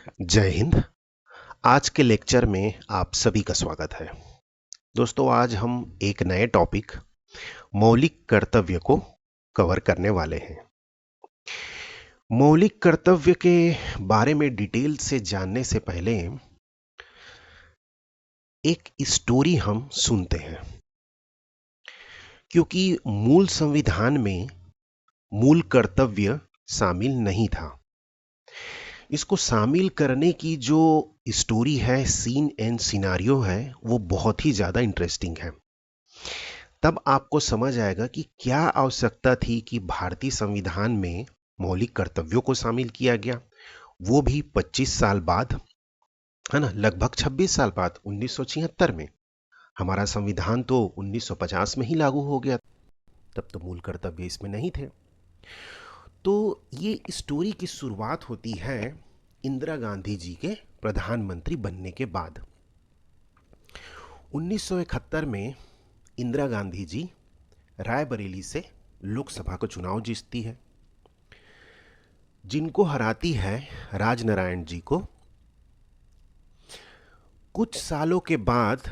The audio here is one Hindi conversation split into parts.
जय हिंद। आज के लेक्चर में आप सभी का स्वागत है। दोस्तों, आज हम एक नए टॉपिक मौलिक कर्तव्य को कवर करने वाले हैं। मौलिक कर्तव्य के बारे में डिटेल से जानने से पहले एक स्टोरी हम सुनते हैं, क्योंकि मूल संविधान में मूल कर्तव्य शामिल नहीं था। इसको शामिल करने की जो स्टोरी है, सीन एंड सिनारियो है, वो बहुत ही ज्यादा इंटरेस्टिंग है। तब आपको समझ आएगा कि क्या आवश्यकता थी कि भारतीय संविधान में मौलिक कर्तव्यों को शामिल किया गया, वो भी 25 साल बाद, है ना, लगभग 26 साल बाद। 1976 में हमारा संविधान तो 1950 में ही लागू हो गया, तब तो मूल कर्तव्य इसमें नहीं थे। तो ये स्टोरी की शुरुआत होती है इंदिरा गांधी जी के प्रधानमंत्री बनने के बाद। 1971 में इंदिरा गांधी जी रायबरेली से लोकसभा का चुनाव जीतती है, जिनको हराती है राजनारायण जी को। कुछ सालों के बाद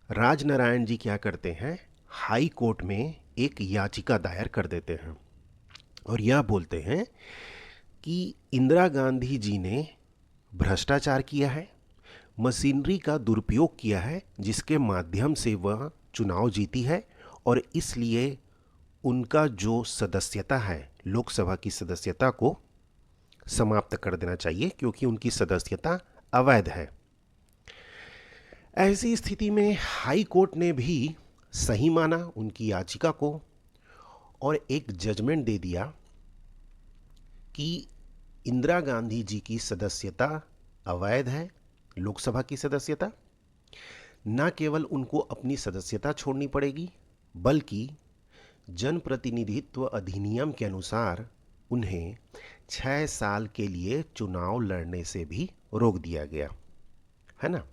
राजनारायण जी क्या करते हैं, हाई कोर्ट में एक याचिका दायर कर देते हैं और यह बोलते हैं कि इंदिरा गांधी जी ने भ्रष्टाचार किया है, मशीनरी का दुरुपयोग किया है, जिसके माध्यम से वह चुनाव जीती है, और इसलिए उनका जो सदस्यता है, लोकसभा की सदस्यता को समाप्त कर देना चाहिए, क्योंकि उनकी सदस्यता अवैध है। ऐसी स्थिति में हाई कोर्ट ने भी सही माना उनकी याचिका को और एक जजमेंट दे दिया कि इंदिरा गांधी जी की सदस्यता अवैध है, लोकसभा की सदस्यता। न केवल उनको अपनी सदस्यता छोड़नी पड़ेगी, बल्कि जनप्रतिनिधित्व अधिनियम के अनुसार उन्हें 6 साल के लिए चुनाव लड़ने से भी रोक दिया गया, है ना।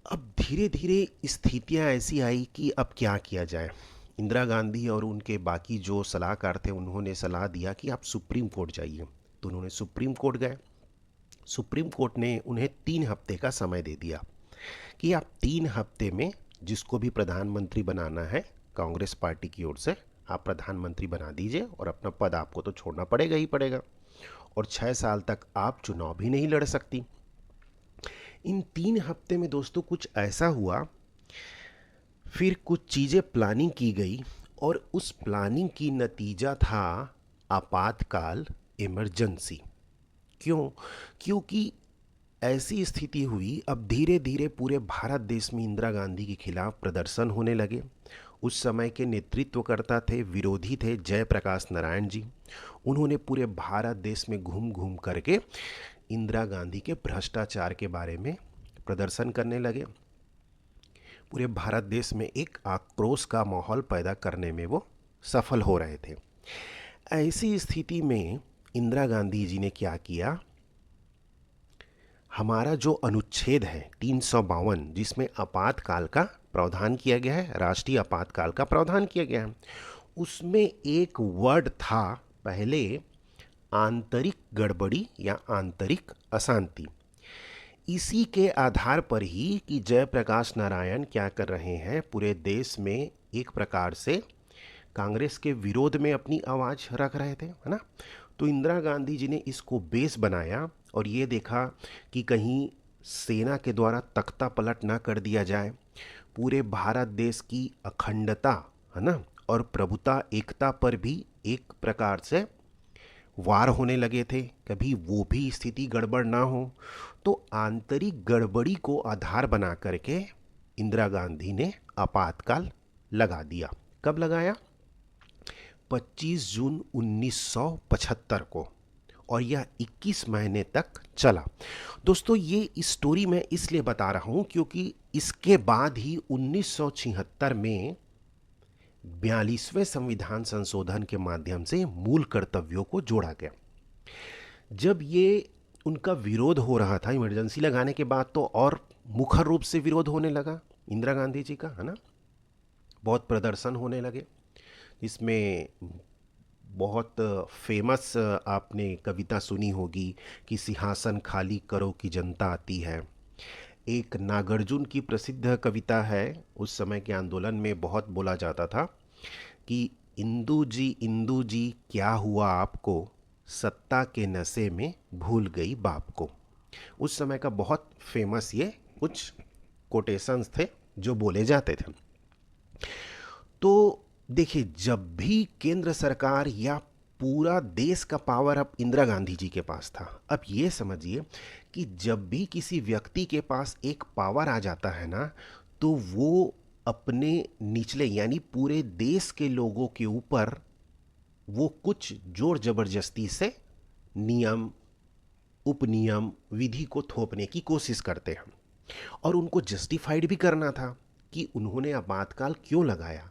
अब धीरे धीरे स्थितियां ऐसी आई कि अब क्या किया जाए। इंदिरा गांधी और उनके बाकी जो सलाहकार थे, उन्होंने सलाह दिया कि आप सुप्रीम कोर्ट जाइए। तो उन्होंने सुप्रीम कोर्ट गए। सुप्रीम कोर्ट ने उन्हें 3 हफ्ते का समय दे दिया कि आप 3 हफ्ते में जिसको भी प्रधानमंत्री बनाना है कांग्रेस पार्टी की ओर से, आप प्रधानमंत्री बना दीजिए, और अपना पद आपको तो छोड़ना पड़ेगा ही पड़ेगा, और 6 साल तक आप चुनाव भी नहीं लड़ सकती। इन 3 हफ्ते में दोस्तों कुछ ऐसा हुआ, फिर कुछ चीज़ें प्लानिंग की गई, और उस प्लानिंग की नतीजा था आपातकाल, इमरजेंसी। क्यों? क्योंकि ऐसी स्थिति हुई, अब धीरे धीरे पूरे भारत देश में इंदिरा गांधी के खिलाफ प्रदर्शन होने लगे। उस समय के नेतृत्वकर्ता थे, विरोधी थे, जयप्रकाश नारायण जी। उन्होंने पूरे भारत देश में घूम घूम करके इंदिरा गांधी के भ्रष्टाचार के बारे में प्रदर्शन करने लगे। पूरे भारत देश में एक आक्रोश का माहौल पैदा करने में वो सफल हो रहे थे। ऐसी स्थिति में इंदिरा गांधी जी ने क्या किया, हमारा जो अनुच्छेद है 352, जिसमें आपातकाल का प्रावधान किया गया है, राष्ट्रीय आपातकाल का प्रावधान किया गया है, उसमें एक वर्ड था पहले, आंतरिक गड़बड़ी या आंतरिक अशांति। इसी के आधार पर ही कि जयप्रकाश नारायण क्या कर रहे हैं, पूरे देश में एक प्रकार से कांग्रेस के विरोध में अपनी आवाज़ रख रहे थे, है ना। तो इंदिरा गांधी जी ने इसको बेस बनाया और ये देखा कि कहीं सेना के द्वारा तख्ता पलट ना कर दिया जाए। पूरे भारत देश की अखंडता, है ना, और प्रभुता, एकता पर भी एक प्रकार से वार होने लगे थे, कभी वो भी स्थिति गड़बड़ ना हो। तो आंतरिक गड़बड़ी को आधार बना करके इंदिरा गांधी ने आपातकाल लगा दिया। कब लगाया? 25 जून 1975 को, और यह 21 महीने तक चला। दोस्तों, ये स्टोरी मैं इसलिए बता रहा हूं क्योंकि इसके बाद ही 1976 में 42वें संविधान संशोधन के माध्यम से मूल कर्तव्यों को जोड़ा गया। जब ये उनका विरोध हो रहा था इमरजेंसी लगाने के बाद, तो और मुखर रूप से विरोध होने लगा इंदिरा गांधी जी का, है ना। बहुत प्रदर्शन होने लगे, इसमें बहुत फेमस आपने कविता सुनी होगी कि सिंहासन खाली करो कि जनता आती है। एक नागार्जुन की प्रसिद्ध कविता है, उस समय के आंदोलन में बहुत बोला जाता था कि इंदू जी क्या हुआ आपको, सत्ता के नशे में भूल गई बाप को। उस समय का बहुत फेमस ये कुछ कोटेशंस थे जो बोले जाते थे। तो देखिए, जब भी केंद्र सरकार या पूरा देश का पावर अब इंदिरा गांधी जी के पास था, अब ये समझिए कि जब भी किसी व्यक्ति के पास एक पावर आ जाता है ना, तो वो अपने निचले यानी पूरे देश के लोगों के ऊपर वो कुछ जोर जबरदस्ती से नियम, उपनियम, विधि को थोपने की कोशिश करते हैं। और उनको जस्टिफाइड भी करना था कि उन्होंने आपातकाल क्यों लगाया।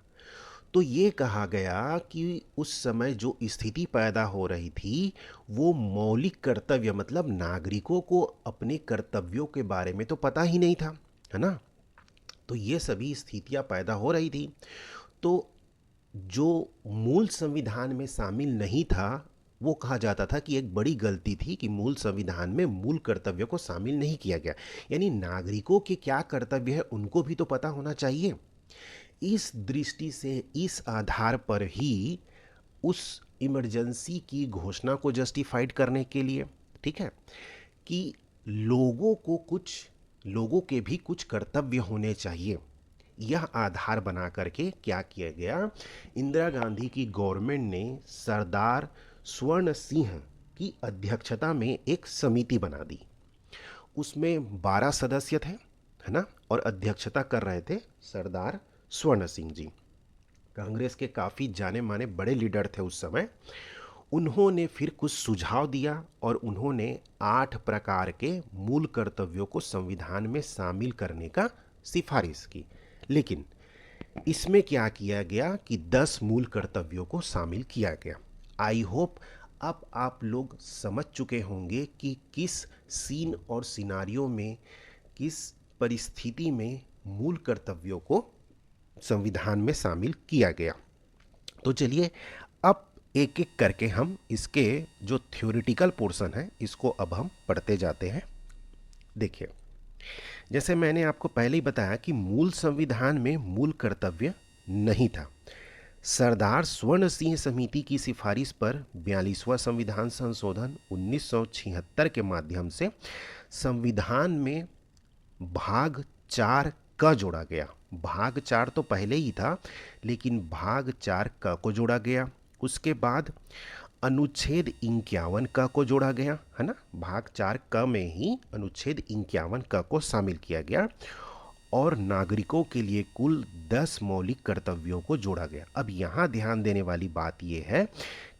तो ये कहा गया कि उस समय जो स्थिति पैदा हो रही थी वो मौलिक कर्तव्य, मतलब नागरिकों को अपने कर्तव्यों के बारे में तो पता ही नहीं था, है ना। तो ये सभी स्थितियां पैदा हो रही थी। तो जो मूल संविधान में शामिल नहीं था, वो कहा जाता था कि एक बड़ी गलती थी कि मूल संविधान में मूल कर्तव्य को शामिल नहीं किया गया। यानी नागरिकों के क्या कर्तव्य है उनको भी तो पता होना चाहिए। इस दृष्टि से, इस आधार पर ही उस इमरजेंसी की घोषणा को जस्टिफाइड करने के लिए, ठीक है, कि लोगों के भी कुछ कर्तव्य होने चाहिए, यह आधार बना करके क्या किया गया, इंदिरा गांधी की गवर्नमेंट ने सरदार स्वर्ण सिंह की अध्यक्षता में एक समिति बना दी। उसमें 12 सदस्य थे, है ना, और अध्यक्षता कर रहे थे सरदार स्वर्ण सिंह जी। कांग्रेस के काफ़ी जाने माने बड़े लीडर थे उस समय। उन्होंने फिर कुछ सुझाव दिया और उन्होंने 8 प्रकार के मूल कर्तव्यों को संविधान में शामिल करने का सिफारिश की। लेकिन इसमें क्या किया गया कि 10 मूल कर्तव्यों को शामिल किया गया। आई होप अब आप लोग समझ चुके होंगे कि किस सीन और सिनारियो में, किस परिस्थिति में मूल कर्तव्यों को संविधान में शामिल किया गया। तो चलिए अब एक एक करके हम इसके जो थ्योरेटिकल पोर्शन है इसको अब हम पढ़ते जाते हैं। देखिए, जैसे मैंने आपको पहले ही बताया कि मूल संविधान में मूल कर्तव्य नहीं था। सरदार स्वर्ण सिंह समिति की सिफारिश पर 42वां संविधान संशोधन 1976 के माध्यम से संविधान में भाग 4 क जोड़ा गया। भाग 4 तो पहले ही था, लेकिन भाग 4 क को जोड़ा गया। उसके बाद अनुच्छेद 51 क को जोड़ा गया, है ना। भाग 4 क में ही अनुच्छेद 51 क को शामिल किया गया और नागरिकों के लिए कुल 10 मौलिक कर्तव्यों को जोड़ा गया। अब यहाँ ध्यान देने वाली बात यह है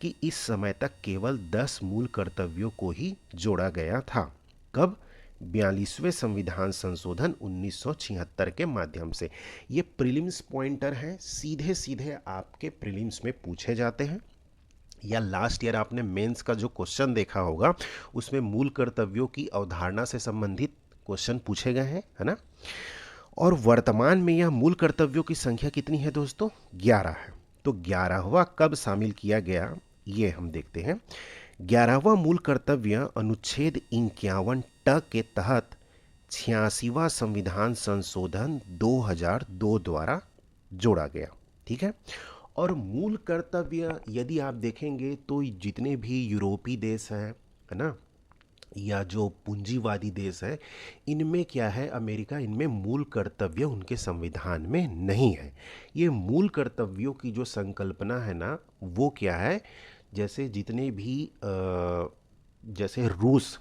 कि इस समय तक केवल 10 मूल कर्तव्यों को ही जोड़ा गया था। कब? 42वें संविधान संशोधन 1976 के माध्यम से। ये प्रीलिम्स पॉइंटर हैं, सीधे सीधे आपके प्रीलिम्स में पूछे जाते हैं। या लास्ट ईयर आपने मेंस का जो क्वेश्चन देखा होगा उसमें मूल कर्तव्यों की अवधारणा से संबंधित क्वेश्चन पूछे गए हैं, है ना। और वर्तमान में यह मूल कर्तव्यों की संख्या कितनी है दोस्तों? 11 है। तो 11वां कब शामिल किया गया ये हम देखते हैं। 11वां मूल कर्तव्य अनुच्छेद 51 ट के तहत 86वां संविधान संशोधन 2002 द्वारा जोड़ा गया, ठीक है। और मूल कर्तव्य यदि आप देखेंगे तो जितने भी यूरोपीय देश हैं, है ना, या जो पूंजीवादी देश है, इनमें क्या है, अमेरिका, इनमें मूल कर्तव्य उनके संविधान में नहीं है। ये मूल कर्तव्यों की जो संकल्पना है ना, वो क्या है, जैसे जितने भी जैसे रूस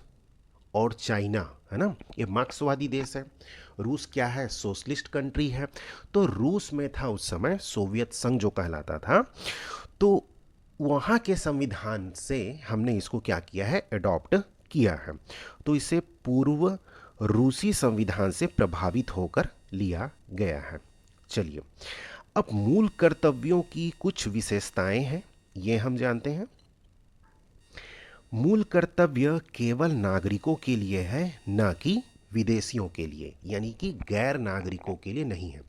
और चाइना, है ना, ये मार्क्सवादी देश है। रूस क्या है? सोशलिस्ट कंट्री है। तो रूस में था उस समय सोवियत संघ जो कहलाता था। तो वहाँ के संविधान से हमने इसको क्या किया है, अडॉप्ट किया है। तो इसे पूर्व रूसी संविधान से प्रभावित होकर लिया गया है। चलिए, अब मूल कर्तव्यों की कुछ विशेषताएं हैं, ये हम जानते हैं। मूल कर्तव्य केवल नागरिकों के लिए है, ना कि विदेशियों के लिए, यानी कि गैर नागरिकों के लिए नहीं है।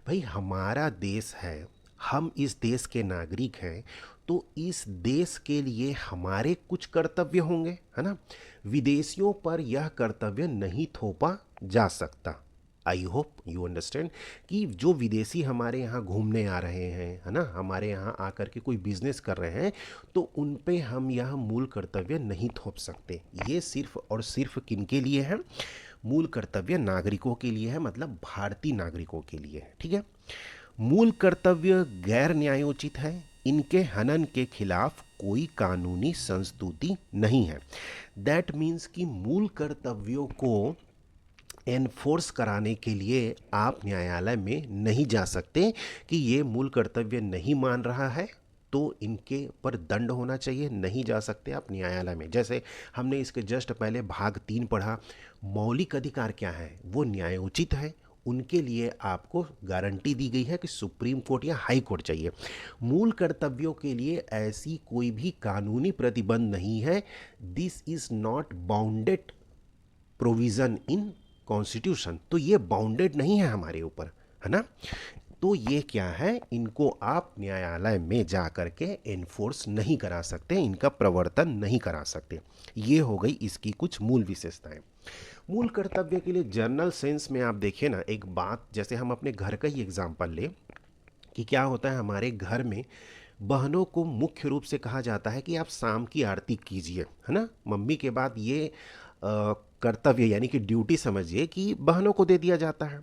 भाई, हमारा देश है, हम इस देश के नागरिक हैं, तो इस देश के लिए हमारे कुछ कर्तव्य होंगे, है ना। विदेशियों पर यह कर्तव्य नहीं थोपा जा सकता। आई होप यू अंडरस्टैंड कि जो विदेशी हमारे यहाँ घूमने आ रहे हैं, है ना, हमारे यहाँ आकर के कोई बिजनेस कर रहे हैं, तो उन पे हम यह मूल कर्तव्य नहीं थोप सकते। ये सिर्फ और सिर्फ किनके लिए है? मूल कर्तव्य नागरिकों के लिए है, मतलब भारतीय नागरिकों के लिए है, ठीक है। मूल कर्तव्य गैर न्यायोचित है, इनके हनन के खिलाफ कोई कानूनी संस्तुति नहीं है। दैट मीन्स कि मूल कर्तव्यों को एनफोर्स कराने के लिए आप न्यायालय में नहीं जा सकते कि ये मूल कर्तव्य नहीं मान रहा है तो इनके पर दंड होना चाहिए, नहीं जा सकते आप न्यायालय में। जैसे हमने इसके जस्ट पहले भाग 3 पढ़ा, मौलिक अधिकार क्या है, वो न्यायोचित है, उनके लिए आपको गारंटी दी गई है कि सुप्रीम कोर्ट या हाई कोर्ट चाहिए। मूल कर्तव्यों के लिए ऐसी कोई भी कानूनी प्रतिबंध नहीं है। This is not bounded provision in constitution, तो ये बाउंडेड नहीं है हमारे ऊपर, है ना। तो ये क्या है, इनको आप न्यायालय में जा कर के एनफोर्स नहीं करा सकते, इनका प्रवर्तन नहीं करा सकते। ये हो गई इसकी कुछ मूल विशेषताएं। मूल कर्तव्य के लिए जनरल सेंस में आप देखिए ना, एक बात, जैसे हम अपने घर का ही एग्जांपल ले कि क्या होता है हमारे घर में बहनों को मुख्य रूप से कहा जाता है कि आप शाम की आरती कीजिए, है ना। मम्मी के बाद ये कर्तव्य यानी कि ड्यूटी समझिए कि बहनों को दे दिया जाता है।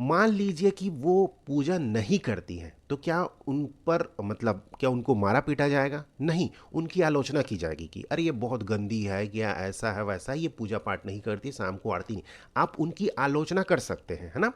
मान लीजिए कि वो पूजा नहीं करती हैं, तो क्या उन पर मतलब क्या उनको मारा पीटा जाएगा? नहीं, उनकी आलोचना की जाएगी कि अरे ये बहुत गंदी है, क्या ऐसा है वैसा है, ये पूजा पाठ नहीं करती, शाम को आरती नहीं। आप उनकी आलोचना कर सकते हैं, है ना।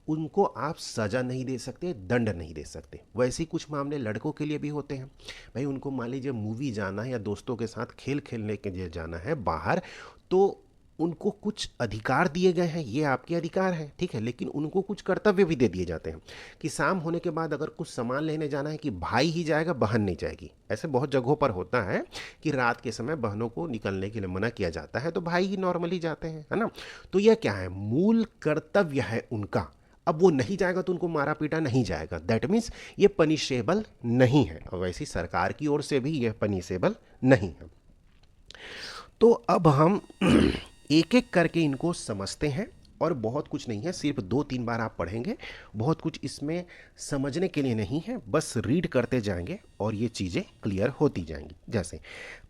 उनको आप सज़ा नहीं दे सकते, दंड नहीं दे सकते। वैसे ही कुछ मामले लड़कों के लिए भी होते हैं। भाई उनको मान लीजिए मूवी जाना है या दोस्तों के साथ खेल खेलने के लिए जाना है बाहर, तो उनको कुछ अधिकार दिए गए हैं, ये आपके अधिकार हैं, ठीक है, लेकिन उनको कुछ कर्तव्य भी दे दिए जाते हैं कि शाम होने के बाद अगर कुछ सामान लेने जाना है कि भाई ही जाएगा, बहन नहीं जाएगी। ऐसे बहुत जगहों पर होता है कि रात के समय बहनों को निकलने के लिए मना किया जाता है, तो भाई ही नॉर्मली जाते हैं, है ना। तो यह क्या है, मूल कर्तव्य है उनका। अब वो नहीं जाएगा तो उनको मारा पीटा नहीं जाएगा, दैट मीन्स ये पनिशेबल नहीं है, और वैसी सरकार की ओर से भी यह पनिशेबल नहीं है। तो अब हम एक एक करके इनको समझते हैं, और बहुत कुछ नहीं है, सिर्फ 2-3 बार आप पढ़ेंगे, बहुत कुछ इसमें समझने के लिए नहीं है, बस रीड करते जाएंगे और ये चीज़ें क्लियर होती जाएंगी। जैसे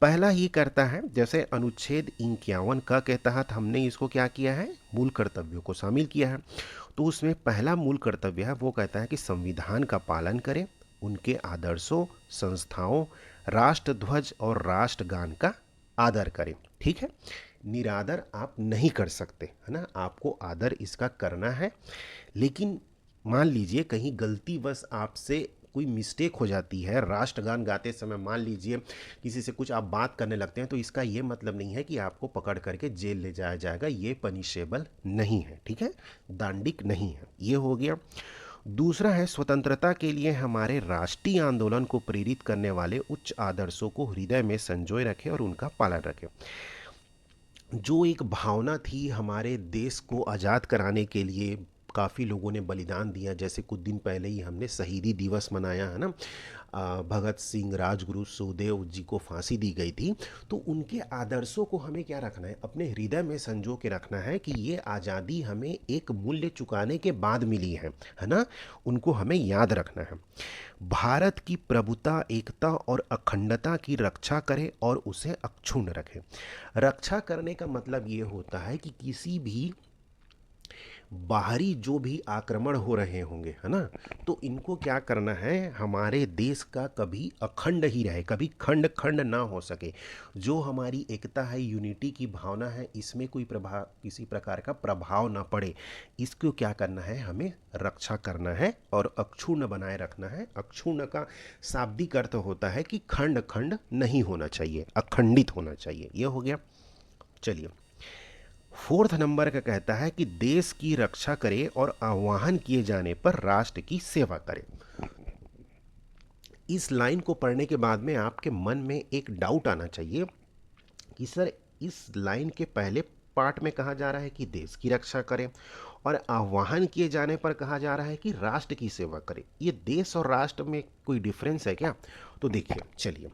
पहला ही करता है, जैसे अनुच्छेद 51 का के तहत हमने इसको क्या किया है, मूल कर्तव्यों को शामिल किया है। तो उसमें पहला मूल कर्तव्य है, वो कहता है कि संविधान का पालन करें, उनके आदर्शों, संस्थाओं, राष्ट्रध्वज और राष्ट्रगान का आदर करें, ठीक है। निरादर आप नहीं कर सकते, है ना, आपको आदर इसका करना है। लेकिन मान लीजिए कहीं गलतीवश आपसे कोई मिस्टेक हो जाती है, राष्ट्रगान गाते समय मान लीजिए किसी से कुछ आप बात करने लगते हैं, तो इसका ये मतलब नहीं है कि आपको पकड़ करके जेल ले जाया जाएगा, ये पनिशेबल नहीं है, ठीक है, दांडिक नहीं है। ये हो गया। दूसरा है, स्वतंत्रता के लिए हमारे राष्ट्रीय आंदोलन को प्रेरित करने वाले उच्च आदर्शों को हृदय में संजोए रखें और उनका पालन रखें। जो एक भावना थी हमारे देश को आज़ाद कराने के लिए, काफ़ी लोगों ने बलिदान दिया, जैसे कुछ दिन पहले ही हमने शहीदी दिवस मनाया, है ना। भगत सिंह, राजगुरु, सुखदेव जी को फांसी दी गई थी। तो उनके आदर्शों को हमें क्या रखना है, अपने हृदय में संजो के रखना है कि ये आज़ादी हमें एक मूल्य चुकाने के बाद मिली है ना। उनको हमें याद रखना है। भारत की प्रभुता, एकता और अखंडता की रक्षा करें और उसे अक्षुण्ण रखें। रक्षा करने का मतलब ये होता है कि किसी भी बाहरी जो भी आक्रमण हो रहे होंगे, है ना, तो इनको क्या करना है, हमारे देश का कभी अखंड ही रहे, कभी खंड खंड ना हो सके। जो हमारी एकता है, यूनिटी की भावना है, इसमें कोई प्रभाव, किसी प्रकार का प्रभाव ना पड़े, इसको क्या करना है, हमें रक्षा करना है और अक्षुण्ण बनाए रखना है। अक्षुण्ण का शाब्दिक अर्थ होता है कि खंड खंड नहीं होना चाहिए, अखंडित होना चाहिए। ये हो गया। चलिए, 4th नंबर का कहता है कि देश की रक्षा करे और आह्वान किए जाने पर राष्ट्र की सेवा करे। इस लाइन को पढ़ने के बाद में आपके मन में एक डाउट आना चाहिए कि सर इस लाइन के पहले पार्ट में कहा जा रहा है कि देश की रक्षा करें, और आह्वान किए जाने पर कहा जा रहा है कि राष्ट्र की सेवा करें। ये देश और राष्ट्र में कोई डिफरेंस है क्या? तो देखिए, चलिए,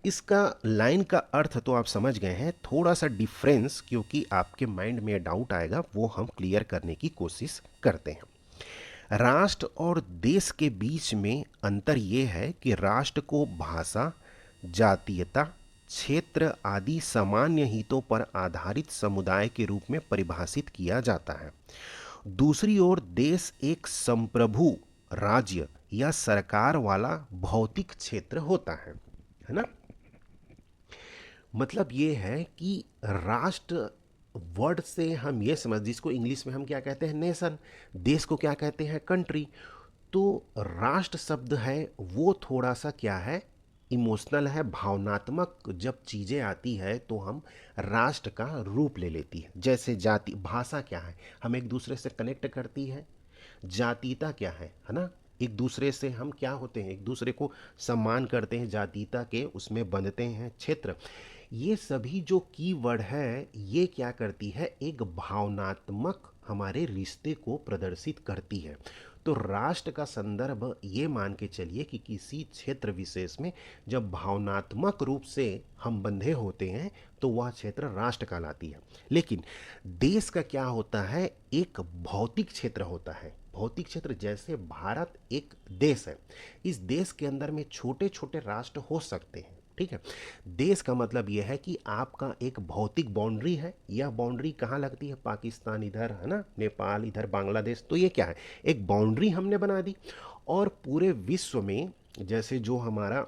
इसका लाइन का अर्थ तो आप समझ गए हैं, थोड़ा सा डिफरेंस क्योंकि आपके माइंड में डाउट आएगा वो हम क्लियर करने की कोशिश करते हैं। राष्ट्र और देश के बीच में अंतर ये है कि राष्ट्र को भाषा, जातीयता, क्षेत्र आदि सामान्य हितों पर आधारित समुदाय के रूप में परिभाषित किया जाता है। दूसरी ओर देश एक संप्रभु राज्य या सरकार वाला भौतिक क्षेत्र होता है ना। मतलब ये है कि राष्ट्र वर्ड से हम ये समझ, जिसको इंग्लिश में हम क्या कहते हैं, नेशन, देश को क्या कहते हैं, कंट्री। तो राष्ट्र शब्द है वो थोड़ा सा क्या है, इमोशनल है, भावनात्मक जब चीज़ें आती है तो हम राष्ट्र का रूप ले लेती है। जैसे जाति, भाषा क्या है, हम एक दूसरे से कनेक्ट करती है। जातीयता क्या है ना, एक दूसरे से हम क्या होते हैं, एक दूसरे को सम्मान करते हैं, जातीयता के उसमें बंधते हैं। क्षेत्र, ये सभी जो कीवर्ड है ये क्या करती है, एक भावनात्मक हमारे रिश्ते को प्रदर्शित करती है। तो राष्ट्र का संदर्भ ये मान के चलिए कि किसी क्षेत्र विशेष में जब भावनात्मक रूप से हम बंधे होते हैं तो वह क्षेत्र राष्ट्र कहलाती है। लेकिन देश का क्या होता है, एक भौतिक क्षेत्र होता है। भौतिक क्षेत्र, जैसे भारत एक देश है, इस देश के अंदर में छोटे छोटे राष्ट्र हो सकते हैं, ठीक है। देश का मतलब यह है कि आपका एक भौतिक बाउंड्री है। यह बाउंड्री कहाँ लगती है, पाकिस्तान इधर है ना, नेपाल इधर, बांग्लादेश। तो ये क्या है, एक बाउंड्री हमने बना दी। और पूरे विश्व में जैसे जो हमारा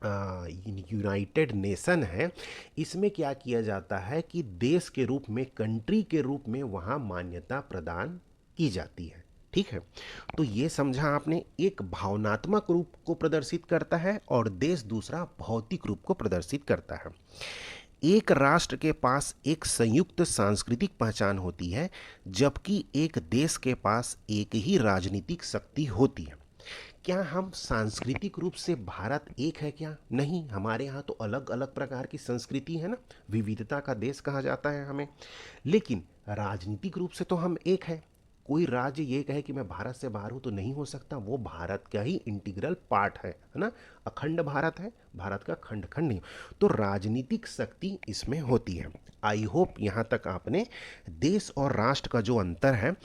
यूनाइटेड नेशन है, इसमें क्या किया जाता है कि देश के रूप में, कंट्री के रूप में वहाँ मान्यता प्रदान की जाती है, ठीक है। तो ये समझा आपने, एक भावनात्मक रूप को प्रदर्शित करता है और देश दूसरा भौतिक रूप को प्रदर्शित करता है। एक राष्ट्र के पास एक संयुक्त सांस्कृतिक पहचान होती है, जबकि एक देश के पास एक ही राजनीतिक शक्ति होती है। क्या हम सांस्कृतिक रूप से भारत एक है क्या? नहीं, हमारे यहाँ तो अलग अलग प्रकार की संस्कृति है ना, विविधता का देश कहा जाता है हमें। लेकिन राजनीतिक रूप से तो हम एक है। कोई राज्य ये कहे कि मैं भारत से बाहर हूँ तो नहीं हो सकता, वो भारत का ही इंटीग्रल पार्ट है ना। अखंड भारत है, भारत का खंड खंड नहीं। तो राजनीतिक शक्ति इसमें होती है। आई होप यहाँ तक आपने देश और राष्ट्र का जो अंतर है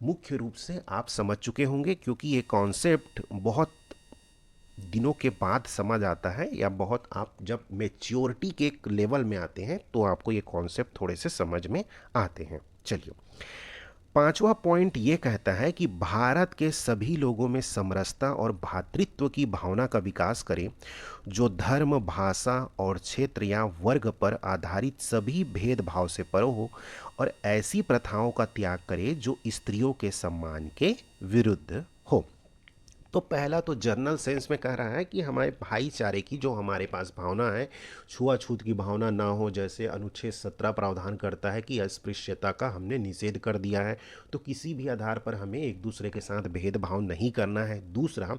मुख्य रूप से आप समझ चुके होंगे, क्योंकि ये कॉन्सेप्ट बहुत दिनों के बाद समझ आता है, या बहुत आप जब मेच्योरिटी के एक लेवल में आते हैं तो आपको ये कॉन्सेप्ट थोड़े से समझ में आते हैं। चलिए, पांचवा पॉइंट ये कहता है कि भारत के सभी लोगों में समरसता और भ्रातृत्व की भावना का विकास करें, जो धर्म, भाषा और क्षेत्र या वर्ग पर आधारित सभी भेदभाव से पर हो, और ऐसी प्रथाओं का त्याग करे जो स्त्रियों के सम्मान के विरुद्ध हो। तो पहला तो जर्नल सेंस में कह रहा है कि हमारे भाईचारे की जो हमारे पास भावना है, छुआछूत की भावना ना हो। जैसे अनुच्छेद 17 प्रावधान करता है कि अस्पृश्यता का हमने निषेध कर दिया है, तो किसी भी आधार पर हमें एक दूसरे के साथ भेदभाव नहीं करना है। दूसरा,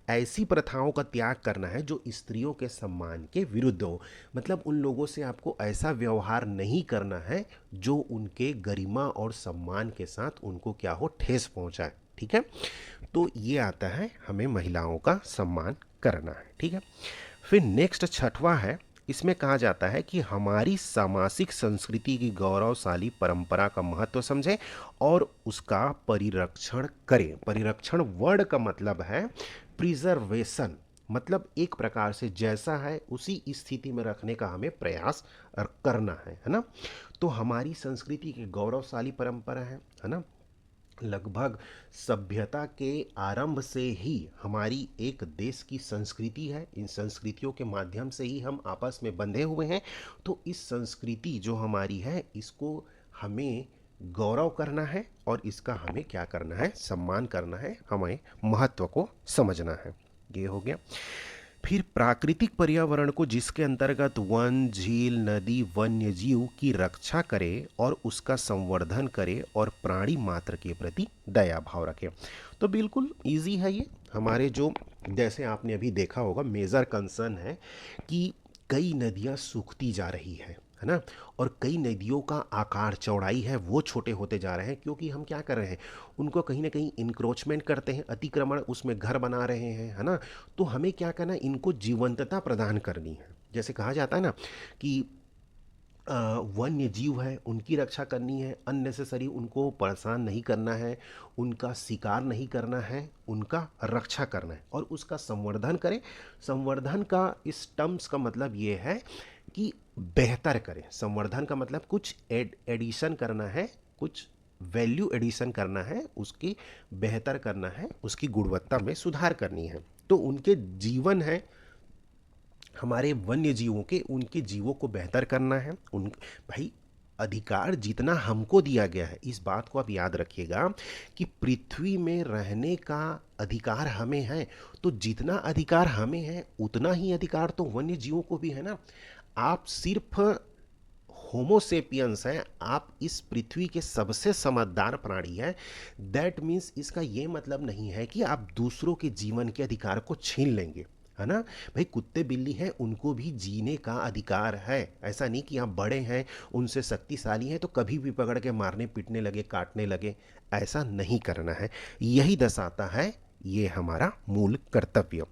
ऐसी प्रथाओं का त्याग करना है जो स्त्रियों के सम्मान के विरुद्ध हो। मतलब उन लोगों से आपको ऐसा व्यवहार नहीं करना है जो उनके गरिमा और सम्मान के साथ उनको क्या हो, ठेस पहुंचाए, ठीक है। तो ये आता है हमें महिलाओं का सम्मान करना है, ठीक है। फिर नेक्स्ट छठवां है, इसमें कहा जाता है कि हमारी सामाजिक संस्कृति की गौरवशाली परंपरा का महत्व समझें और उसका परिरक्षण करें। परिरक्षण वर्ड का मतलब है प्रिजर्वेशन, मतलब एक प्रकार से जैसा है उसी स्थिति में रखने का हमें प्रयास करना है ना। तो हमारी संस्कृति की गौरवशाली परंपरा है ना। लगभग सभ्यता के आरंभ से ही हमारी एक देश की संस्कृति है, इन संस्कृतियों के माध्यम से ही हम आपस में बंधे हुए हैं। तो इस संस्कृति जो हमारी है इसको हमें गौरव करना है और इसका हमें क्या करना है, सम्मान करना है, हमें महत्व को समझना है। ये हो गया। फिर प्राकृतिक पर्यावरण को, जिसके अंतर्गत वन, झील, नदी, वन्य जीव की रक्षा करे और उसका संवर्धन करे और प्राणी मात्र के प्रति दया भाव रखे। तो बिल्कुल इजी है ये। हमारे जो, जैसे आपने अभी देखा होगा, मेजर कंसर्न है कि कई नदियाँ सूखती जा रही है है ना। और कई नदियों का आकार चौड़ाई है वो छोटे होते जा रहे हैं, क्योंकि हम क्या कर रहे हैं, उनको कहीं ना कहीं इंक्रोचमेंट करते हैं, अतिक्रमण, उसमें घर बना रहे हैं, है ना। तो हमें क्या करना है, इनको जीवंतता प्रदान करनी है। जैसे कहा जाता है ना कि वन्य जीव है उनकी रक्षा करनी है, अननेसेसरी उनको परेशान नहीं करना है, उनका शिकार नहीं करना है, उनका रक्षा करना है और उसका संवर्धन करें। संवर्धन का इस टर्म्स का मतलब ये है कि बेहतर करें। संवर्धन का मतलब कुछ एडिशन करना है, कुछ वैल्यू एडिशन करना है, उसकी बेहतर करना है, उसकी गुणवत्ता में सुधार करनी है। तो उनके जीवन है, हमारे वन्य जीवों के, उनके जीवों को बेहतर करना है। उन भाई, अधिकार जितना हमको दिया गया है, इस बात को आप याद रखिएगा कि पृथ्वी में रहने का अधिकार हमें है। तो जितना अधिकार हमें है उतना ही अधिकार तो वन्य जीवों को भी है ना। आप सिर्फ होमोसेपियंस हैं, आप इस पृथ्वी के सबसे समझदार प्राणी हैं। दैट मीन्स इसका ये मतलब नहीं है कि आप दूसरों के जीवन के अधिकार को छीन लेंगे, है ना। भाई, कुत्ते बिल्ली हैं, उनको भी जीने का अधिकार है। ऐसा नहीं कि आप बड़े हैं, उनसे शक्तिशाली हैं तो कभी भी पकड़ के मारने पीटने लगे, काटने लगे, ऐसा नहीं करना है। यही दर्शाता है ये हमारा मूल कर्तव्य।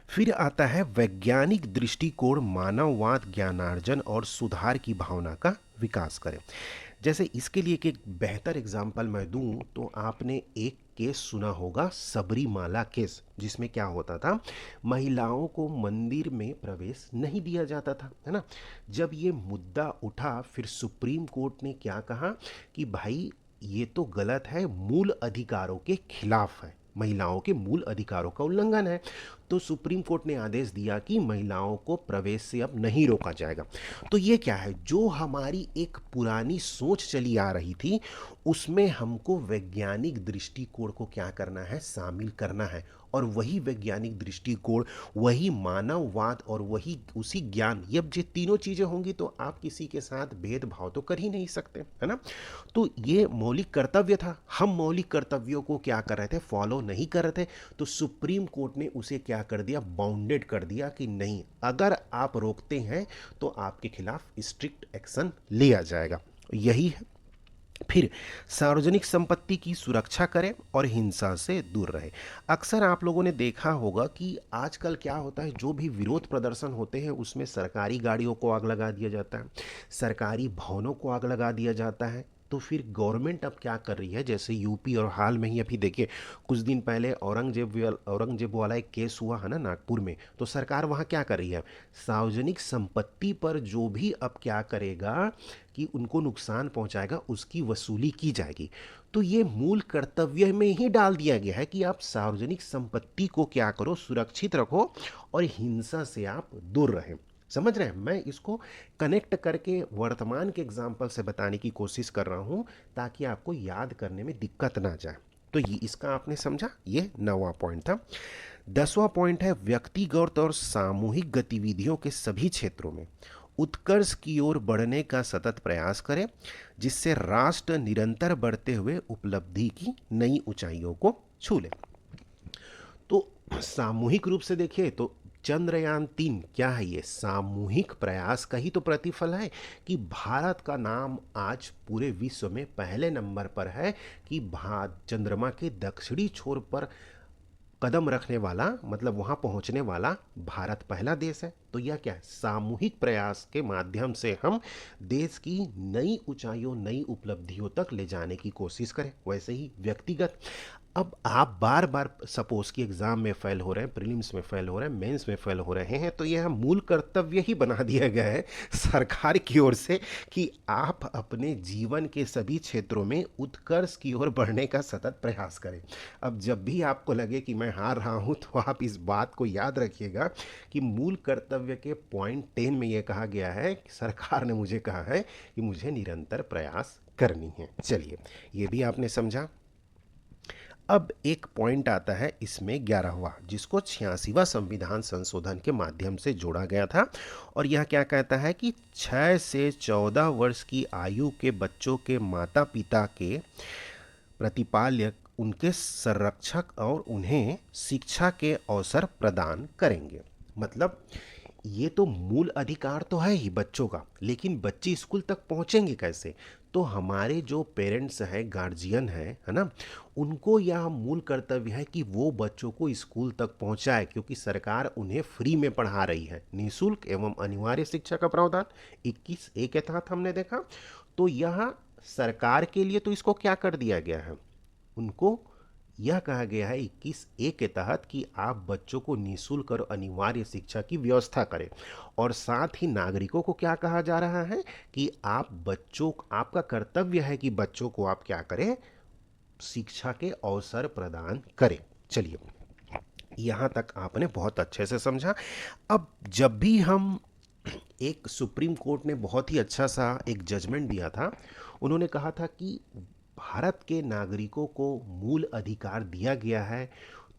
फिर आता है वैज्ञानिक दृष्टिकोण, मानववाद, ज्ञानार्जन और सुधार की भावना का विकास करें। जैसे इसके लिए एक बेहतर एग्जाम्पल मैं दूं तो आपने एक केस सुना होगा, सबरीमाला केस, जिसमें क्या होता था, महिलाओं को मंदिर में प्रवेश नहीं दिया जाता था, है ना। जब ये मुद्दा उठा, फिर सुप्रीम कोर्ट ने क्या कहा कि भाई ये तो गलत है, मूल अधिकारों के खिलाफ है, महिलाओं के मूल अधिकारों का उल्लंघन है। तो सुप्रीम कोर्ट ने आदेश दिया कि महिलाओं को प्रवेश से अब नहीं रोका जाएगा। तो ये क्या है, जो हमारी एक पुरानी सोच चली आ रही थी, उसमें हमको वैज्ञानिक दृष्टिकोण को क्या करना है, शामिल करना है। और वही वैज्ञानिक दृष्टिकोण, वही मानववाद और वही उसी ज्ञान, ये तीनों चीज़ें होंगी तो आप किसी के साथ भेदभाव तो कर ही नहीं सकते, है ना। तो ये मौलिक कर्तव्य था, हम मौलिक कर्तव्यों को क्या कर रहे थे, फॉलो नहीं कर रहे थे। तो सुप्रीम कोर्ट ने उसे क्या कर दिया, बाउंडेड कर दिया कि नहीं, अगर आप रोकते हैं तो आपके खिलाफ स्ट्रिक्ट एक्शन लिया जाएगा। यही है। फिर सार्वजनिक संपत्ति की सुरक्षा करें और हिंसा से दूर रहें। अक्सर आप लोगों ने देखा होगा कि आजकल क्या होता है, जो भी विरोध प्रदर्शन होते हैं उसमें सरकारी गाड़ियों को आग लगा दिया जाता है, सरकारी भवनों को आग लगा दिया जाता है। तो फिर गवर्नमेंट अब क्या कर रही है, जैसे यूपी और हाल में ही अभी देखिए, कुछ दिन पहले औरंगजेब वाला एक केस हुआ है ना नागपुर में, तो सरकार वहाँ क्या कर रही है, सार्वजनिक संपत्ति पर जो भी अब क्या करेगा कि उनको नुकसान पहुंचाएगा उसकी वसूली की जाएगी। तो ये मूल कर्तव्य में ही डाल दिया गया है कि आप सार्वजनिक संपत्ति को क्या करो, सुरक्षित रखो और हिंसा से आप दूर रहें। समझ रहे हैं, मैं इसको कनेक्ट करके वर्तमान के एग्जाम्पल से बताने की कोशिश कर रहा हूं ताकि आपको याद करने में दिक्कत ना जाए। तो ये इसका आपने समझा, ये 9वां पॉइंट था। 10वां पॉइंट है व्यक्तिगत और सामूहिक गतिविधियों के सभी क्षेत्रों में उत्कर्ष की ओर बढ़ने का सतत प्रयास करें, जिससे राष्ट्र निरंतर बढ़ते हुए उपलब्धि की नई ऊंचाइयों को छू ले। तो सामूहिक रूप से देखिए तो चंद्रयान 3 क्या है, ये सामूहिक प्रयास का ही तो प्रतिफल है कि भारत का नाम आज पूरे विश्व में पहले नंबर पर है कि चंद्रमा के दक्षिणी छोर पर कदम रखने वाला, मतलब वहाँ पहुँचने वाला भारत पहला देश है। तो यह क्या है, सामूहिक प्रयास के माध्यम से हम देश की नई ऊंचाइयों, नई उपलब्धियों तक ले जाने की कोशिश करें। वैसे ही व्यक्तिगत, अब आप बार बार सपोज कि एग्ज़ाम में फ़ेल हो रहे हैं, प्रीलिम्स में फ़ेल हो रहे हैं, मेंस में फ़ेल हो रहे हैं, तो यह मूल कर्तव्य ही बना दिया गया है सरकार की ओर से कि आप अपने जीवन के सभी क्षेत्रों में उत्कर्ष की ओर बढ़ने का सतत प्रयास करें। अब जब भी आपको लगे कि मैं हार रहा हूँ तो आप इस बात को याद रखिएगा कि मूल कर्तव्य के पॉइंट 10 में यह कहा गया है कि सरकार ने मुझे कहा है कि मुझे निरंतर प्रयास करनी है। चलिए, ये भी आपने समझा। अब एक पॉइंट आता है इसमें 11वां, जिसको 86वां संविधान संशोधन के माध्यम से जोड़ा गया था। और यह क्या कहता है कि 6 से 14 वर्ष की आयु के बच्चों के माता पिता के प्रतिपालक उनके संरक्षक और उन्हें शिक्षा के अवसर प्रदान करेंगे। मतलब ये तो मूल अधिकार तो है ही बच्चों का, लेकिन बच्चे स्कूल तक पहुंचेंगे कैसे? तो हमारे जो पेरेंट्स हैं, गार्जियन हैं, है ना, उनको यह मूल कर्तव्य है कि वो बच्चों को स्कूल तक पहुंचाए, क्योंकि सरकार उन्हें फ्री में पढ़ा रही है। निःशुल्क एवं अनिवार्य शिक्षा का प्रावधान 21A के तहत हमने देखा। तो यह सरकार के लिए तो इसको क्या कर दिया गया है, उनको यह कहा गया है 21A के तहत कि आप बच्चों को निःशुल्क और अनिवार्य शिक्षा की व्यवस्था करें। और साथ ही नागरिकों को क्या कहा जा रहा है कि आप बच्चों, आपका कर्तव्य है कि बच्चों को आप क्या करें, शिक्षा के अवसर प्रदान करें। चलिए, यहाँ तक आपने बहुत अच्छे से समझा। अब जब भी हम, एक सुप्रीम कोर्ट ने बहुत ही अच्छा सा एक जजमेंट दिया था, उन्होंने कहा था कि भारत के नागरिकों को मूल अधिकार दिया गया है,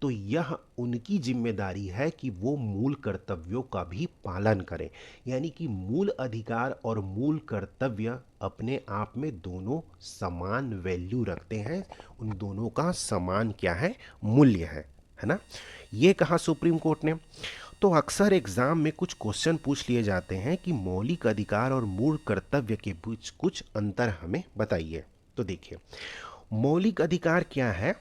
तो यह उनकी जिम्मेदारी है कि वो मूल कर्तव्यों का भी पालन करें। यानी कि मूल अधिकार और मूल कर्तव्य अपने आप में दोनों समान वैल्यू रखते हैं, उन दोनों का समान क्या है, मूल्य है ना। ये कहा सुप्रीम कोर्ट ने। तो अक्सर एग्जाम में कुछ क्वेश्चन पूछ लिए जाते हैं कि मौलिक अधिकार और मूल कर्तव्य के बीच कुछ अंतर हमें बताइए। तो देखिए, मौलिक अधिकार क्या है?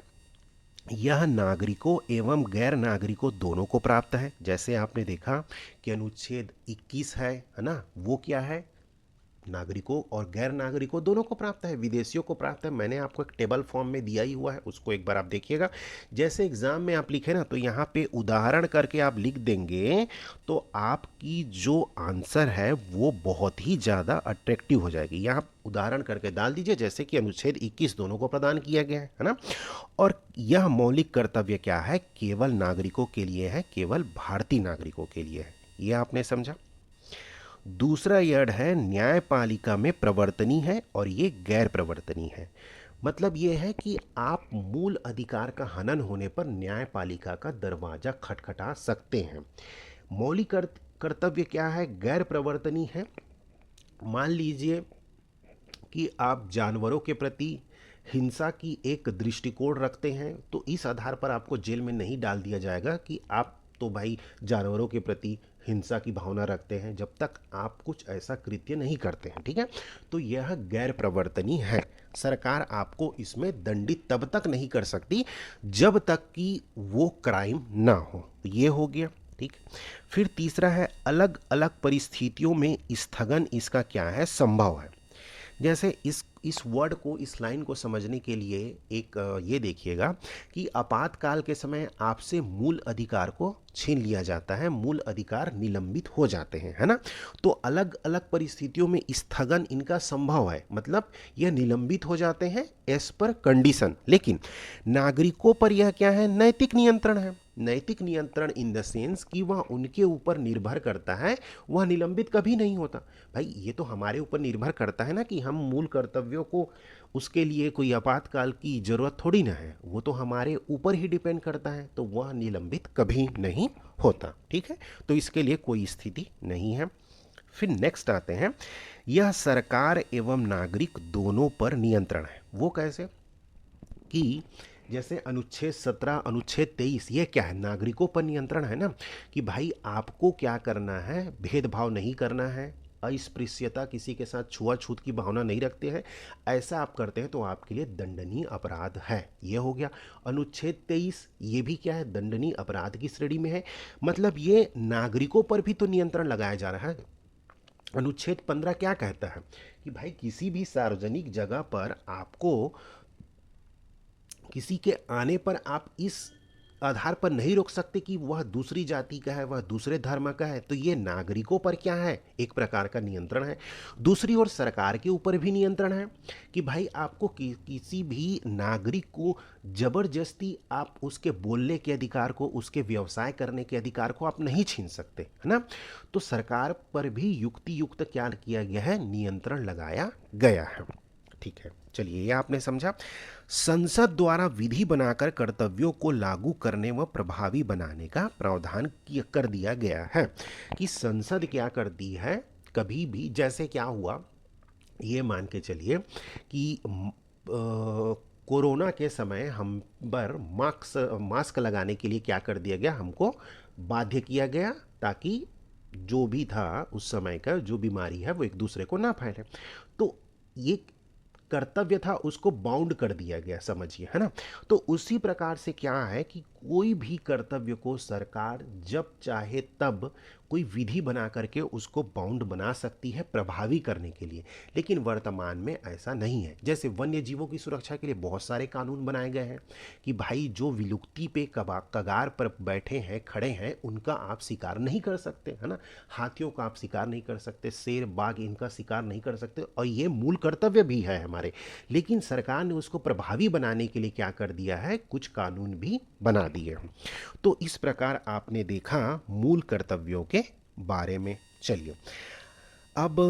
यह नागरिकों एवं गैर नागरिकों दोनों को प्राप्त है। जैसे आपने देखा कि अनुच्छेद 21 है ना, वो क्या है, नागरिकों और गैर नागरिकों दोनों को प्राप्त है, विदेशियों को प्राप्त है। मैंने आपको एक टेबल फॉर्म में दिया ही हुआ है, उसको एक बार आप देखिएगा। जैसे एग्जाम में आप लिखे ना, तो यहाँ पे उदाहरण करके आप लिख देंगे, तो आपकी जो आंसर है वो बहुत ही ज़्यादा अट्रैक्टिव हो जाएगी। यहाँ उदाहरण करके डाल दीजिए, जैसे कि अनुच्छेद 21 दोनों को प्रदान किया गया है ना। और यह मौलिक कर्तव्य क्या है, केवल नागरिकों के लिए है, केवल भारतीय नागरिकों के लिए है। ये आपने समझा। दूसरा यड है न्यायपालिका में प्रवर्तनी है और ये गैर प्रवर्तनी है। मतलब ये है कि आप मूल अधिकार का हनन होने पर न्यायपालिका का दरवाजा खटखटा सकते हैं। मौलिक कर्तव्य क्या है, गैर प्रवर्तनी है। मान लीजिए कि आप जानवरों के प्रति हिंसा की एक दृष्टिकोण रखते हैं, तो इस आधार पर आपको जेल में नहीं डाल दिया जाएगा कि आप तो भाई जानवरों के प्रति हिंसा की भावना रखते हैं, जब तक आप कुछ ऐसा कृत्य नहीं करते हैं, ठीक है। तो यह गैर प्रवर्तनी है। सरकार आपको इसमें दंडित तब तक नहीं कर सकती जब तक कि वो क्राइम ना हो। ये हो गया, ठीक। फिर तीसरा है अलग अलग परिस्थितियों में स्थगन, इसका क्या है, संभव है। जैसे इस वर्ड को, इस लाइन को समझने के लिए एक ये देखिएगा कि आपातकाल के समय आपसे मूल अधिकार को छीन लिया जाता है, मूल अधिकार निलंबित हो जाते हैं, है ना। तो अलग अलग परिस्थितियों में स्थगन इनका संभव है, मतलब यह निलंबित हो जाते हैं एज पर कंडीशन। लेकिन नागरिकों पर यह क्या है, नैतिक नियंत्रण है। नैतिक नियंत्रण इन द सेंस कि वह उनके ऊपर निर्भर करता है, वह निलंबित कभी नहीं होता। भाई ये तो हमारे ऊपर निर्भर करता है ना कि हम मूल कर्तव्यों को, उसके लिए कोई आपातकाल की जरूरत थोड़ी ना है, वो तो हमारे ऊपर ही डिपेंड करता है, तो वह निलंबित कभी नहीं होता, ठीक है। तो इसके लिए कोई स्थिति नहीं है। फिर नेक्स्ट आते हैं, यह सरकार एवं नागरिक दोनों पर नियंत्रण है। वो कैसे कि जैसे अनुच्छेद 17, अनुच्छेद 23, ये क्या है, नागरिकों पर नियंत्रण है ना, कि भाई आपको क्या करना है, भेदभाव नहीं करना है, अस्पृश्यता, किसी के साथ छुआछूत की भावना नहीं रखते हैं। ऐसा आप करते हैं तो आपके लिए दंडनीय अपराध है। ये हो गया अनुच्छेद 23, ये भी क्या है, दंडनीय अपराध की श्रेणी में है। मतलब ये नागरिकों पर भी तो नियंत्रण लगाया जा रहा है। अनुच्छेद 15 क्या कहता है कि भाई किसी भी सार्वजनिक जगह पर आपको, किसी के आने पर आप इस आधार पर नहीं रोक सकते कि वह दूसरी जाति का है, वह दूसरे धर्म का है। तो ये नागरिकों पर क्या है, एक प्रकार का नियंत्रण है। दूसरी ओर सरकार के ऊपर भी नियंत्रण है कि भाई आपको किसी भी नागरिक को जबरदस्ती आप उसके बोलने के अधिकार को, उसके व्यवसाय करने के अधिकार को आप नहीं छीन सकते, है ना। तो सरकार पर भी युक्ति युक्त क्या किया गया है, नियंत्रण लगाया गया है, ठीक है। चलिए, ये आपने समझा। संसद द्वारा विधि बनाकर कर्तव्यों को लागू करने व प्रभावी बनाने का प्रावधान कर दिया गया है कि संसद क्या करती है, कभी भी जैसे क्या हुआ, ये मान के चलिए कि कोरोना के समय हम पर मास्क लगाने के लिए क्या कर दिया गया, हमको बाध्य किया गया, ताकि जो भी था उस समय का, जो बीमारी है वो एक दूसरे को ना फैले। तो ये कर्तव्य था, उसको बाउंड कर दिया गया, समझिए, है ना। तो उसी प्रकार से क्या है कि कोई भी कर्तव्य को सरकार जब चाहे तब कोई विधि बना करके उसको बाउंड बना सकती है प्रभावी करने के लिए, लेकिन वर्तमान में ऐसा नहीं है। जैसे वन्य जीवों की सुरक्षा के लिए बहुत सारे कानून बनाए गए हैं कि भाई जो विलुप्ति पे कगार पर बैठे हैं, खड़े हैं, उनका आप शिकार नहीं कर सकते, है ना। हाथियों का आप शिकार नहीं कर सकते, शेर बाघ इनका शिकार नहीं कर सकते, और ये मूल कर्तव्य भी है हमारे। लेकिन सरकार ने उसको प्रभावी बनाने के लिए क्या कर दिया है, कुछ कानून भी बना दिए हैं। तो इस प्रकार आपने देखा मूल कर्तव्यों के बारे में। चलिए, अब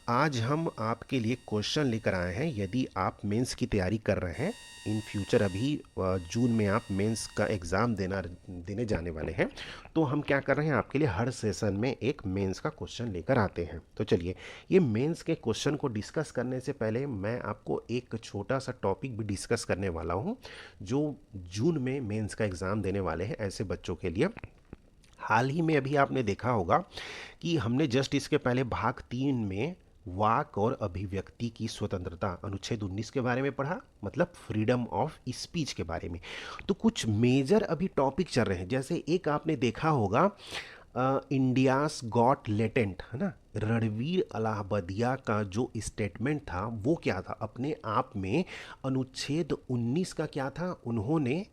आज हम आपके लिए क्वेश्चन लेकर आए हैं। यदि आप मेंस की तैयारी कर रहे हैं इन फ्यूचर, अभी जून में आप मेंस का एग्ज़ाम देने जाने वाले हैं, तो हम क्या कर रहे हैं, आपके लिए हर सेशन में एक मेंस का क्वेश्चन लेकर आते हैं। तो चलिए, ये मेंस के क्वेश्चन को डिस्कस करने से पहले मैं आपको एक छोटा सा टॉपिक भी डिस्कस करने वाला हूँ, जो जून में मेंस का एग्ज़ाम देने वाले हैं ऐसे बच्चों के लिए। हाल ही में अभी आपने देखा होगा कि हमने जस्ट इसके पहले भाग 3 में वाक और अभिव्यक्ति की स्वतंत्रता अनुच्छेद 19 के बारे में पढ़ा, मतलब फ्रीडम ऑफ स्पीच के बारे में। तो कुछ मेजर अभी टॉपिक चल रहे हैं, जैसे एक आपने देखा होगा इंडियाज गॉट लेटेंट, है ना। रणवीर अलाहाबादिया का जो स्टेटमेंट था वो क्या था, अपने आप में अनुच्छेद 19 का क्या था, उन्होंने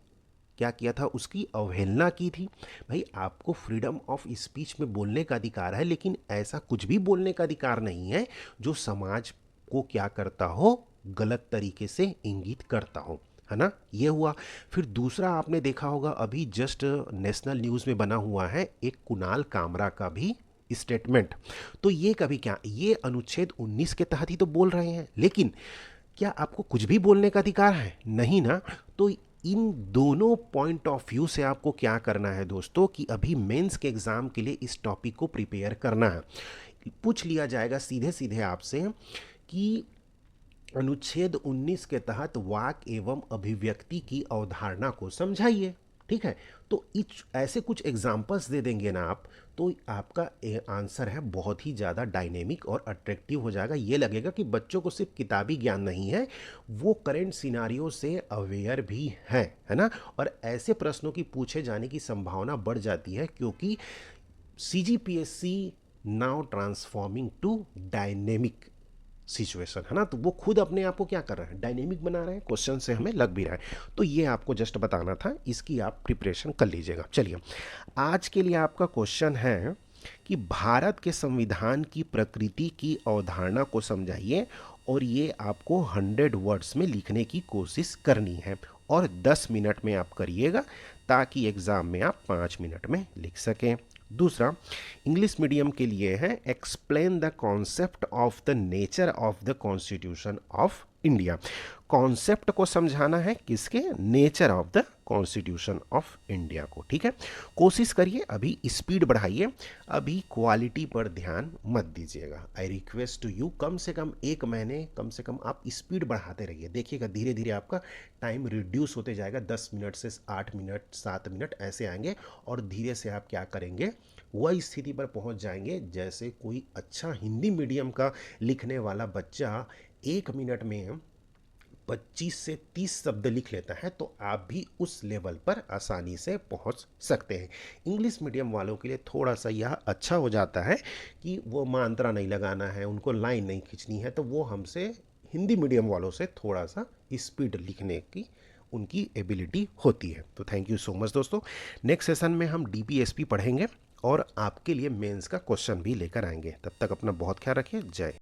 क्या किया था, उसकी अवहेलना की थी। भाई, आपको फ्रीडम ऑफ स्पीच में बोलने का अधिकार है, लेकिन ऐसा कुछ भी बोलने का अधिकार नहीं है जो समाज को क्या करता हो, गलत तरीके से इंगित करता हो, है ना। ये हुआ। फिर दूसरा आपने देखा होगा अभी जस्ट नेशनल न्यूज़ में बना हुआ है एक कुणाल कामरा का भी स्टेटमेंट। तो ये कभी क्या, ये अनुच्छेद 19 के तहत ही तो बोल रहे हैं, लेकिन क्या आपको कुछ भी बोलने का अधिकार है, नहीं ना। तो इन दोनों पॉइंट ऑफ व्यू से आपको क्या करना है दोस्तों, कि अभी मेंस के एग्ज़ाम के लिए इस टॉपिक को प्रिपेयर करना है। पूछ लिया जाएगा सीधे सीधे आपसे कि अनुच्छेद 19 के तहत वाक एवं अभिव्यक्ति की अवधारणा को समझाइए, ठीक है। तो ऐसे कुछ एग्जाम्पल्स दे देंगे ना आप, तो आपका आंसर है बहुत ही ज़्यादा डायनेमिक और अट्रैक्टिव हो जाएगा। ये लगेगा कि बच्चों को सिर्फ किताबी ज्ञान नहीं है, वो करेंट सिनारियो से अवेयर भी है ना। और ऐसे प्रश्नों की पूछे जाने की संभावना बढ़ जाती है, क्योंकि CGPSC now transforming to dynamic situation, है ना। तो वो खुद अपने आप को क्या कर रहे हैं, डायनेमिक बना रहे हैं, क्वेश्चन से हमें लग भी रहा है। तो ये आपको जस्ट बताना था, इसकी आप प्रिपरेशन कर लीजिएगा। चलिए, आज के लिए आपका क्वेश्चन है कि भारत के संविधान की प्रकृति की अवधारणा को समझाइए, और ये आपको 100 वर्ड्स में लिखने की कोशिश करनी है, और 10 मिनट में आप करिएगा, ताकि एग्ज़ाम में आप 5 मिनट में लिख सकें। दूसरा, इंग्लिश मीडियम के लिए है, explain the concept of the nature of the constitution of India. Concept को समझाना है, किसके, nature of the constitution of India को, ठीक है। कोशिश करिए, अभी स्पीड बढ़ाइए, अभी क्वालिटी पर ध्यान मत दीजिएगा। आई रिक्वेस्ट टू यू, कम से कम 1 महीने कम से कम आप स्पीड बढ़ाते रहिए। देखिएगा धीरे धीरे आपका टाइम रिड्यूस होते जाएगा, 10 मिनट से 8 मिनट, 7 मिनट ऐसे आएंगे, और धीरे से आप क्या करेंगे, वह स्थिति पर पहुंच जाएंगे जैसे कोई अच्छा हिंदी मीडियम का लिखने वाला बच्चा 1 मिनट में 25 से 30 शब्द लिख लेता है, तो आप भी उस लेवल पर आसानी से पहुंच सकते हैं। इंग्लिश मीडियम वालों के लिए थोड़ा सा यह अच्छा हो जाता है कि वो मात्रा नहीं लगाना है, उनको लाइन नहीं खींचनी है, तो वो हमसे हिंदी मीडियम वालों से थोड़ा सा स्पीड लिखने की उनकी एबिलिटी होती है। तो थैंक यू सो मच दोस्तों। नेक्स्ट सेशन में हम DPSP पढ़ेंगे और आपके लिए मेंस का क्वेश्चन भी लेकर आएंगे। तब तक अपना बहुत ख्याल रखिए। जय